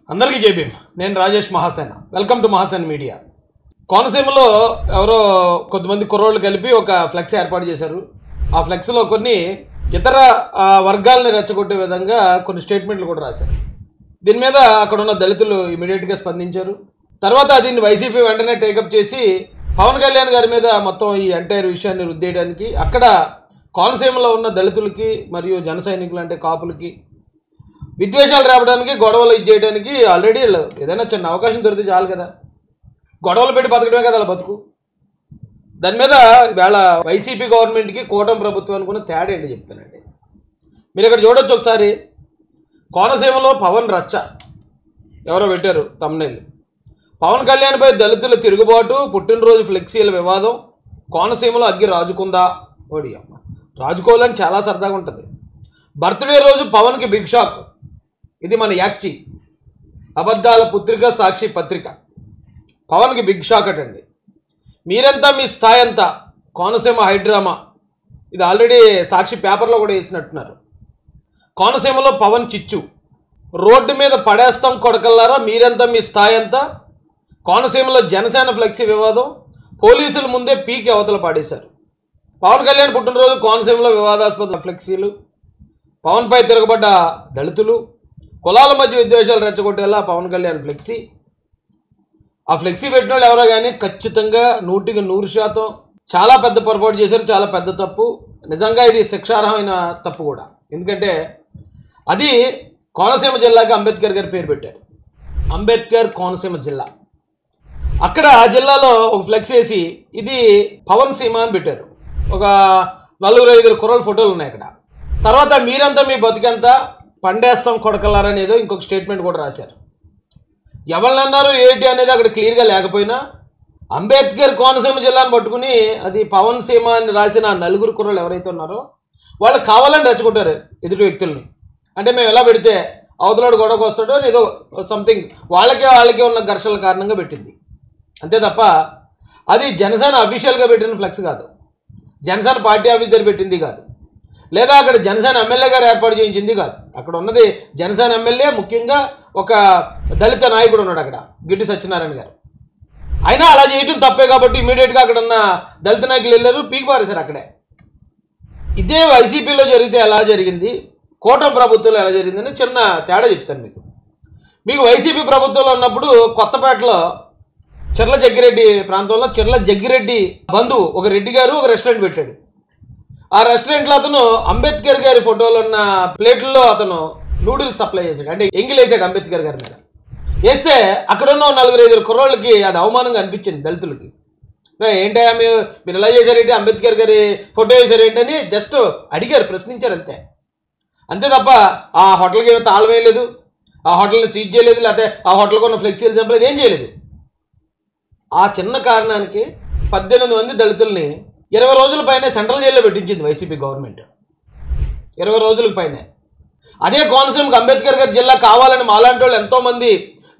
అందరికీ జై భీమ్. నేను Rajesh Mahasena. Welcome to Mahasena media. కోనసీమలో ఎవరో కొంతమంది కుర్రోళ్ళు కలిపి ఒక ఫ్లెక్స్ ఏర్పాటు చేశారు. ఆ ఫ్లెక్స్లో కొన్ని ఇతర వర్గాలని రెచ్చగొట్టే విధంగా కొన్ని స్టేట్మెంట్లు కూడా రాశారు. దీని మీద అక్కడ ఉన్న దళితులు ఇమీడియట్గా స్పందించారు. తర్వాత దీన్ని వైసీపీ వెంటనే టేకప్ చేసి పవన్ కళ్యాణ్ గారి మీద మొత్తం ఈ ఎంటైర్ విషయాన్ని రుద్దేయడానికి అక్కడ కోనసీమలో ఉన్న దళితులకి మరియు జన సైనికులు అంటే కాపులకి విద్వేషాలు రావడానికి గొడవలు ఇచ్చేయడానికి ఆల్రెడీ ఏదైనా చిన్న అవకాశం దొరికితే చాలు కదా, గొడవలు పెట్టి బతకడమే కదా అలా బతుకు. దాని మీద వేళ వైసీపీ గవర్నమెంట్కి కూటమి ప్రభుత్వానికి ఉన్న తేడా ఏంటి చెప్తానండి. మీరు ఇక్కడ చూడొచ్చు ఒకసారి. కోనసీమలో పవన్ రచ్చ ఎవరో పెట్టారు తమ్నైల్. పవన్ కళ్యాణ్పై దళితుల తిరుగుబాటు, పుట్టినరోజు ఫ్లెక్సీల వివాదం, కోనసీమలో అగ్గి రాజుకుందా. ఓడి అమ్మ, రాజుకోవాలని చాలా సరదాగా ఉంటుంది. బర్త్డే రోజు పవన్కి బిగ్ షాక్. ఇది మన యాక్చి అబద్ధాల పుత్రిక సాక్షి పత్రిక. పవన్కి బిగ్ షాక్ అటండి. మీరెంతా మీ స్థాయి అంతా, కోనసీమ హైడ్రామా. ఇది ఆల్రెడీ సాక్షి పేపర్లో కూడా వేసినట్టున్నారు. కోనసీమలో పవన్ చిచ్చు, రోడ్డు మీద పడేస్తాం కొడకల్లారా, మీరెంతా మీ స్థాయి అంతా. కోనసీమలో జనసేన ఫ్లెక్సీ వివాదం, పోలీసుల ముందే పీకి అవతల పాడేశారు. పవన్ కళ్యాణ్ పుట్టినరోజు కోనసీమలో వివాదాస్పద ఫ్లెక్సీలు, పవన్పై తిరగబడ్డ దళితులు, కులాల మధ్య విద్వేషాలు రెచ్చగొట్టేలా పవన్ కళ్యాణ్ ఫ్లెక్సీ. ఆ ఫ్లెక్సీ పెట్టిన వాళ్ళు ఎవరో కానీ ఖచ్చితంగా 100% చాలా పెద్ద పొరపాటు చేశారు, చాలా పెద్ద తప్పు. నిజంగా ఇది శిక్షార్హమైన తప్పు కూడా. ఎందుకంటే అది కోనసీమ జిల్లాకి అంబేద్కర్ గారి పేరు పెట్టారు. అంబేద్కర్ కోనసీమ జిల్లా. అక్కడ ఆ జిల్లాలో ఒక ఫ్లెక్స్ వేసి ఇది పవన్ సీమ అని పెట్టారు. ఒక 4-5 కుర్రల ఫోటోలు ఉన్నాయి అక్కడ. తర్వాత మీరంతా మీ బతికంతా పండేస్తాం కొడకల్లారనేదో ఇంకొక స్టేట్మెంట్ కూడా రాశారు. ఎవరినన్నారు ఏంటి అనేది అక్కడ క్లియర్గా లేకపోయినా అంబేద్కర్ కోనసీమ జిల్లాను పట్టుకుని అది పవన్ సీమ అని రాసిన 4 కుర్రలు ఎవరైతే ఉన్నారో వాళ్ళు కావాలని రెచ్చగొట్టారు ఎదుటి వ్యక్తుల్ని. అంటే మేము ఎలా పెడితే అవతలాడు గొడవకు వస్తాడో ఏదో సంథింగ్ వాళ్ళకే ఉన్న ఘర్షణల కారణంగా పెట్టింది. అంతే తప్ప అది జనసేన అఫీషియల్గా పెట్టిన ఫ్లెక్స్ కాదు, జనసేన పార్టీ ఆఫీస్ దగ్గర పెట్టింది కాదు, లేదా అక్కడ జనసేన ఎమ్మెల్యే గారు ఏర్పాటు చేయించింది కాదు. అక్కడ ఉన్నది జనసేన ఎమ్మెల్యే, ముఖ్యంగా ఒక దళిత నాయకుడు ఉన్నాడు అక్కడ, గిడ్డి సత్యనారాయణ గారు. అయినా అలా చేయటం తప్పే కాబట్టి ఇమీడియట్గా అక్కడ ఉన్న దళిత నాయకులు వెళ్ళారు, పీకి పారేశారు అక్కడే. ఇదే వైసీపీలో జరిగితే ఎలా జరిగింది, కూటమి ప్రభుత్వంలో ఎలా జరిగిందని చిన్న తేడా చెప్తాను మీకు. వైసీపీ ప్రభుత్వంలో ఉన్నప్పుడు కొత్తపేటలో చెర్ల జగ్గిరెడ్డి ప్రాంతంలో చెర్ల జగ్గిరెడ్డి బంధువు ఒక రెడ్డి గారు ఒక రెస్టారెంట్ పెట్టాడు. ఆ రెస్టారెంట్లో అతను అంబేద్కర్ గారి ఫోటోలు ఉన్న ప్లేట్లలో అతను నూడిల్స్ సప్లై చేశాడు, అంటే ఎంగిలేసాడు అంబేద్కర్ గారి మీద. వేస్తే అక్కడున్న 4-5 కుర్రోళ్ళకి అది అవమానంగా అనిపించింది దళితులకి. ఏంటయ్యా మీరు ఎలా చేశారేంటి, అంబేద్కర్ గారి ఫోటో వేశారేంటి అని జస్ట్ అడిగారు, ప్రశ్నించారు అంతే. అంతే తప్ప ఆ హోటల్కి ఏమో తాళం వేయలేదు, ఆ హోటల్ని సీజ్ చేయలేదు, లేకపోతే ఆ హోటల్కి ఉన్న ఫ్లెక్సీలు చంపలేదు, ఏం చేయలేదు. ఆ చిన్న కారణానికి 18 మంది దళితుల్ని 20 రోజుల పైనే సెంట్రల్ జైల్లో పెట్టించింది వైసీపీ గవర్నమెంట్. 20 రోజుల పైనే. అదే కోనసీమకు అంబేద్కర్ గారి జిల్లా కావాలని మాలాంటి వాళ్ళు ఎంతోమంది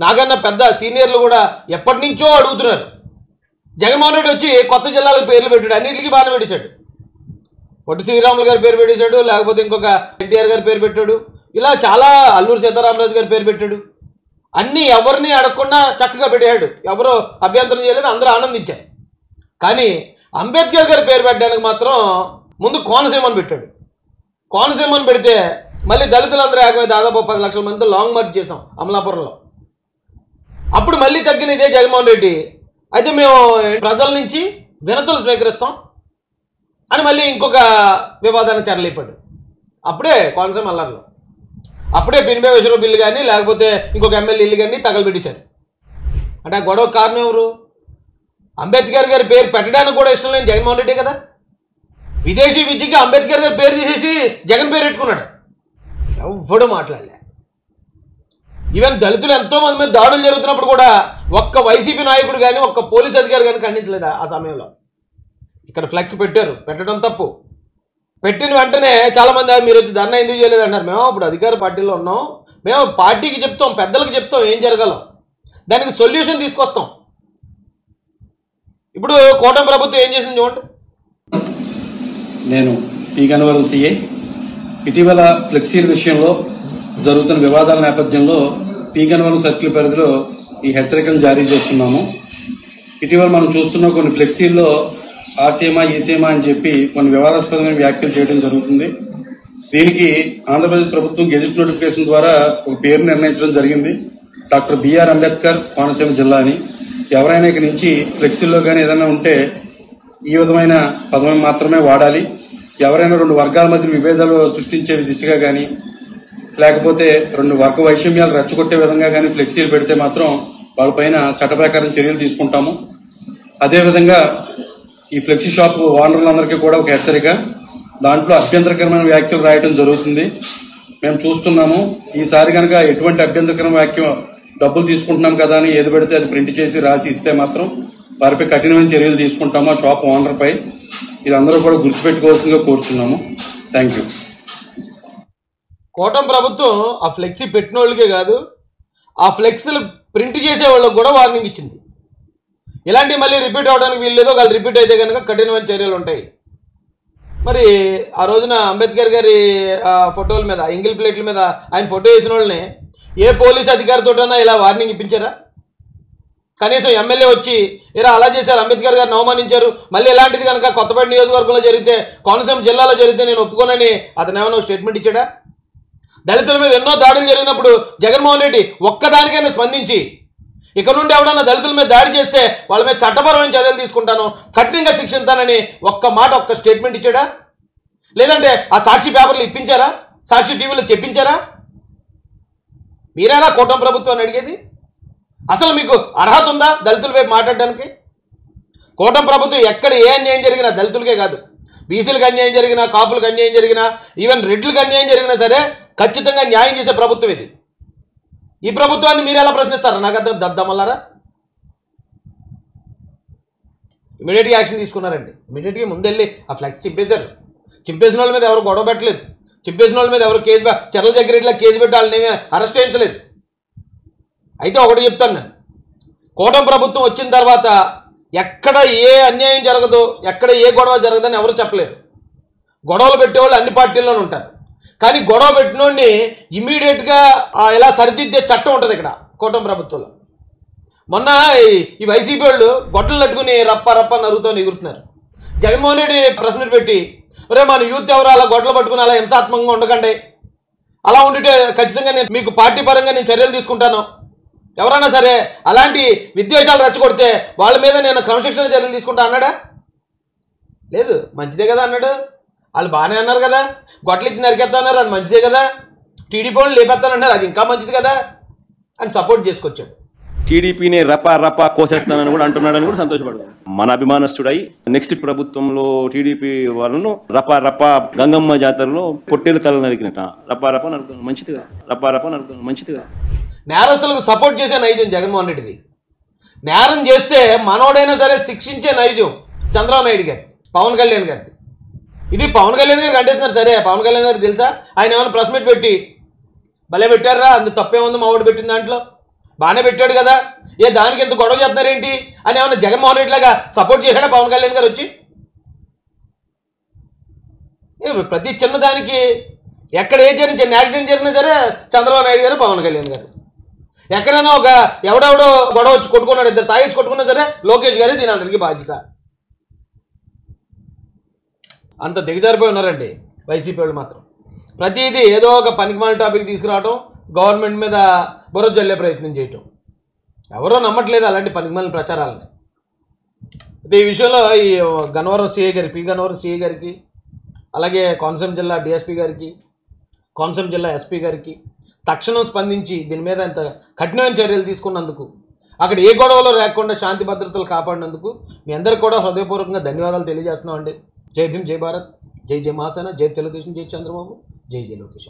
నాకన్నా పెద్ద సీనియర్లు కూడా ఎప్పటి నుంచో అడుగుతున్నారు. జగన్మోహన్ రెడ్డి వచ్చి కొత్త జిల్లాలకు పేర్లు పెట్టాడు, అన్నింటికి బాగానే పెట్టేశాడు. పొట్టి శ్రీరాములు గారి పేరు పెట్టేశాడు, లేకపోతే ఇంకొక ఎన్టీఆర్ గారి పేరు పెట్టాడు, ఇలా చాలా అల్లూరు సీతారామరాజు గారి పేరు పెట్టాడు. అన్నీ ఎవరిని అడగకుండా చక్కగా పెట్టాడు, ఎవరో అభ్యంతరం చేయలేదు, అందరూ ఆనందించారు. కానీ అంబేద్కర్ గారి పేరు పెట్టడానికి మాత్రం ముందు కోనసీమని పెట్టాడు. కోనసీమని పెడితే మళ్ళీ దళితులందరూ ఏకమై దాదాపు 10 లక్షల మందితో లాంగ్ మార్చ్ చేసాం అమలాపురంలో. అప్పుడు మళ్ళీ తగ్గిన ఇదే జగన్మోహన్ రెడ్డి అయితే మేము ప్రజల నుంచి వినతులు స్వీకరిస్తాం అని మళ్ళీ ఇంకొక వివాదాన్ని తెరలేపాడు. అప్పుడే కోనసీమ అల్లర్లో అప్పుడే పినిపేశ్వర బిల్లు కానీ లేకపోతే ఇంకొక ఎమ్మెల్యే ఇల్లు కానీ తగలబెట్టేశారు. అంటే ఆ గొడవ కారణం ఎవరు? అంబేద్కర్ గారి పేరు పెట్టడానికి కూడా ఇష్టం లేని జగన్మోహన్ రెడ్డి కదా. విదేశీ విద్యకి అంబేద్కర్ గారి పేరు తీసేసి జగన్ పేరు పెట్టుకున్నాడు. ఎవ్వడూ మాట్లాడలే. ఈవెన్ దళితులు ఎంతోమంది మీద దాడులు జరుగుతున్నప్పుడు కూడా ఒక్క వైసీపీ నాయకుడు కానీ ఒక్క పోలీస్ అధికారి కానీ ఖండించలేదు ఆ సమయంలో. ఇక్కడ ఫ్లెక్స్ పెట్టారు, పెట్టడం తప్పు. పెట్టిన వెంటనే చాలామంది మీరు వచ్చి ధర్నా ఎందుకు చేయలేదు అంటారు. మేము అప్పుడు అధికార పార్టీలో ఉన్నాం, మేము పార్టీకి చెప్తాం, పెద్దలకు చెప్తాం ఏం జరగాలో, దానికి సొల్యూషన్ తీసుకొస్తాం. ఇప్పుడు కూటమి ప్రభుత్వం ఏం చేసింది చూడండి. నేను పి గన్నవరం సిఐ. ఇటీవల ఫ్లెక్సీల విషయంలో జరుగుతున్న వివాదాల నేపథ్యంలో పి గన్నవరం సర్కిల్ పరిధిలో ఈ హెచ్చరికలు జారీ చేస్తున్నాము. ఇటీవల మనం చూస్తున్న కొన్ని ఫ్లెక్సీల్లో ఆ సీమ ఈ సీమ అని చెప్పి కొన్ని వివాదాస్పదమైన వ్యాఖ్యలు చేయడం జరుగుతుంది. దీనికి ఆంధ్రప్రదేశ్ ప్రభుత్వం గెజిట్ నోటిఫికేషన్ ద్వారా ఒక పేరు నిర్ణయించడం జరిగింది. డాక్టర్ బిఆర్ అంబేద్కర్ కోనసీమ జిల్లా అని. ఎవరైనా ఇక నుంచి ఫ్లెక్సీల్లో కానీ ఏదైనా ఉంటే ఈ విధమైన పదం మాత్రమే వాడాలి. ఎవరైనా రెండు వర్గాల మధ్య విభేదాలు సృష్టించే దిశగా కానీ లేకపోతే రెండు వర్గ వైషమ్యాలు రెచ్చగొట్టే విధంగా కానీ ఫ్లెక్సీలు పెడితే మాత్రం వాళ్ళపైన చట్ట ప్రకారం చర్యలు తీసుకుంటాము. అదేవిధంగా ఈ ఫ్లెక్సీ షాప్ ఓనర్లందరికీ కూడా ఒక హెచ్చరిక, దాంట్లో అభ్యంతరకరమైన వ్యాఖ్యలు రాయడం జరుగుతుంది. మేము చూస్తున్నాము. ఈసారి కనుక ఎటువంటి అభ్యంతరకరమైన వ్యాఖ్య డబ్బులు తీసుకుంటున్నాం కదా అని ఏది పెడితే అది ప్రింట్ చేసి రాసి ఇస్తే మాత్రం వారిపై కఠినమైన చర్యలు తీసుకుంటాము. ఆ షాప్ ఓనర్ పై ఇది అందరూ కూడా గుర్తుపెట్టుకోవాల్సిందిగా కోరుతున్నాము. Thank you. కూటమి ప్రభుత్వం ఆ ఫ్లెక్సీ పెట్టిన వాళ్ళకే కాదు, ఆ ఫ్లెక్సీలు ప్రింట్ చేసే వాళ్ళకి కూడా వార్నింగ్ ఇచ్చింది. ఇలాంటివి మళ్ళీ రిపీట్ అవడానికి వీల్లేదు, వాళ్ళు రిపీట్ అయితే కనుక కఠినమైన చర్యలు ఉంటాయి. మరి ఆ రోజున అంబేద్కర్ గారి ఫోటోల మీద, ఎంగిల్ ప్లేట్ల మీద ఆయన ఫోటో వేసిన వాళ్ళని ఏ పోలీస్ అధికారితోటైనా ఇలా వార్నింగ్ ఇప్పించారా? కనీసం ఎమ్మెల్యే వచ్చి ఇలా అలా చేశారు, అంబేద్కర్ గారిని అవమానించారు, మళ్ళీ ఇలాంటిది కనుక కొత్తపేట నియోజకవర్గంలో జరిగితే, కోనసీమ జిల్లాలో జరిగితే నేను ఒప్పుకోనని అతను ఏమైనా స్టేట్మెంట్ ఇచ్చాడా? దళితుల మీద ఎన్నో దాడులు జరిగినప్పుడు జగన్మోహన్ రెడ్డి ఒక్కదానికైనా స్పందించి ఇక నుండి ఎవడన్నా దళితుల మీద దాడి చేస్తే వాళ్ళ మీద చట్టపరమైన చర్యలు తీసుకుంటాను, కఠినంగా శిక్షిస్తానని ఒక్క మాట, ఒక్క స్టేట్మెంట్ ఇచ్చాడా? లేదంటే ఆ సాక్షి పేపర్లు ఇప్పించారా? సాక్షి టీవీలో చెప్పించారా? మీరేనా కూటమి ప్రభుత్వాన్ని అడిగేది? అసలు మీకు అర్హత ఉందా దళితుల వైపు మాట్లాడడానికి? కూటమి ప్రభుత్వం ఎక్కడ ఏ అన్యాయం జరిగినా, దళితులకే కాదు, బీసీలకు అన్యాయం జరిగినా, కాపులకు అన్యాయం జరిగినా, ఈవెన్ రెడ్లకు అన్యాయం జరిగినా సరే ఖచ్చితంగా న్యాయం చేసే ప్రభుత్వం ఇది. ఈ ప్రభుత్వాన్ని మీరు ఎలా ప్రశ్నిస్తారా? నాకు అర్థం దద్దమల్లారా. ఇమీడియట్గా యాక్షన్ తీసుకున్నారండి. ఇమీడియట్గా ముందెళ్ళి ఆ ఫ్లెక్స్ చింపేశారు. చింపేసిన వాళ్ళ మీద ఎవరు గొడవ పెట్టలేదు, చింపేసిన వాళ్ళ మీద ఎవరు కేసు చర్ల జగ్గిరెడ్లా కేసు పెట్టి వాళ్ళని అరెస్ట్ చేయించలేదు. అయితే ఒకటి చెప్తాను నేను, కూటమి ప్రభుత్వం వచ్చిన తర్వాత ఎక్కడ ఏ అన్యాయం జరగదు, ఎక్కడ ఏ గొడవ జరగదని ఎవరు చెప్పలేరు. గొడవలు పెట్టేవాళ్ళు అన్ని పార్టీల్లోనూ ఉంటారు. కానీ గొడవ పెట్టినోడిని ఇమీడియట్గా ఇలా సరిదిద్దే చట్టం ఉంటుంది ఇక్కడ కూటమి ప్రభుత్వంలో. మొన్న ఈ వైసీపీ వాళ్ళు గొడ్డలు తట్టుకుని రప్ప రప్ప నరుగుతో ఎగురుతున్నారు. జగన్మోహన్ రెడ్డి ప్రెస్ మీట్ పెట్టి, ఒరే మన యూత్ ఎవరు అలా గొడ్డలు పట్టుకుని అలా హింసాత్మకంగా ఉండకండి, అలా ఉండితే ఖచ్చితంగా నేను మీకు పార్టీ పరంగా నేను చర్యలు తీసుకుంటాను, ఎవరైనా సరే అలాంటి విద్వేషాలు రెచ్చగొడితే వాళ్ళ మీద నేను క్రమశిక్షణ చర్యలు తీసుకుంటా అన్నాడా? లేదు. మంచిదే కదా అన్నాడు. వాళ్ళు బాగానే అన్నారు కదా, గొట్టలు ఇచ్చి నరికేస్తా అన్నారు, అది మంచిదే కదా. టీడీపీ వాళ్ళు లేపేస్తానన్నారు, అది ఇంకా మంచిది కదా అని సపోర్ట్ చేసుకొచ్చాడు. టీడీపీని రపా రపా కోసేస్తానని కూడా అంటున్నాడని కూడా సంతోషపడతాను. మన అభిమానస్తుడై నెక్స్ట్ ప్రభుత్వంలో టీడీపీ వాళ్ళను రపా రపా గంగమ్మ జాతరలో పొట్టేలు తల నరికినట రపా రపా నరుకుతాను, మంచిదిగా రపా రపా నరుకుతాను, మంచిదిగా. నేరస్తులకు సపోర్ట్ చేసే నైజం జగన్మోహన్ రెడ్డిది. నేరం చేస్తే మనోడైనా సరే శిక్షించే నైజం చంద్రబాబు నాయుడు గారి, పవన్ కళ్యాణ్ గారిది. ఇది పవన్ కళ్యాణ్ గారికి అంటేస్తున్నారు. సరే, పవన్ కళ్యాణ్ గారికి తెలుసా? ఆయన ఏమైనా ప్రెస్ మీట్ పెట్టి భలే పెట్టారా, అందుకు తప్పేముంది మా ఓటు పెట్టిన దాంట్లో, బాగానే పెట్టాడు కదా, ఏ దానికి ఎంత గొడవ చేస్తున్నారేంటి అని ఏమన్నా జగన్మోహన్ రెడ్డి లాగా సపోర్ట్ చేశాడా పవన్ కళ్యాణ్ గారు వచ్చి? ప్రతి చిన్నదానికి ఎక్కడ ఏ జరిగిన యాక్సిడెంట్ జరిగినా సరే చంద్రబాబు నాయుడు గారు, పవన్ కళ్యాణ్ గారు. ఎక్కడైనా ఒక ఎవడెవడో గొడవ వచ్చి కొట్టుకున్నాడు, ఇద్దరు తాగేసి కొట్టుకున్నా సరే లోకేష్ గారే దీని అందరికీ బాధ్యత. అంత దిగజారిపోయి ఉన్నారండి వైసీపీ వాళ్ళు మాత్రం. ప్రతిదీ ఏదో ఒక పనికిమాలిన టాపిక్ తీసుకురావటం, గవర్నమెంట్ మీద బుర్ర జల్లే ప్రయత్నం చేయటం. ఎవరో నమ్మట్లేదు అలాంటి పనికిమాలిన ప్రచారాలని. అయితే ఈ విషయంలో ఈ గన్నవరం సిఐ గారి, పి గన్నవరం సిఐ గారికి, అలాగే కోనసీమ జిల్లా డిఎస్పీ గారికి, కోనసీమ జిల్లా ఎస్పీ గారికి తక్షణం స్పందించి దీని మీద ఇంత కఠినమైన చర్యలు తీసుకున్నందుకు, అక్కడ ఏ గొడవలో లేకుండా శాంతి భద్రతలు కాపాడినందుకు మీ అందరికీ కూడా హృదయపూర్వకంగా ధన్యవాదాలు తెలియజేస్తున్నామండి. జై భీమ్, జై భారత్, జై జై మహాసేన, జై తెలుగుదేశం, జై చంద్రబాబు, జై జై లోకేష్.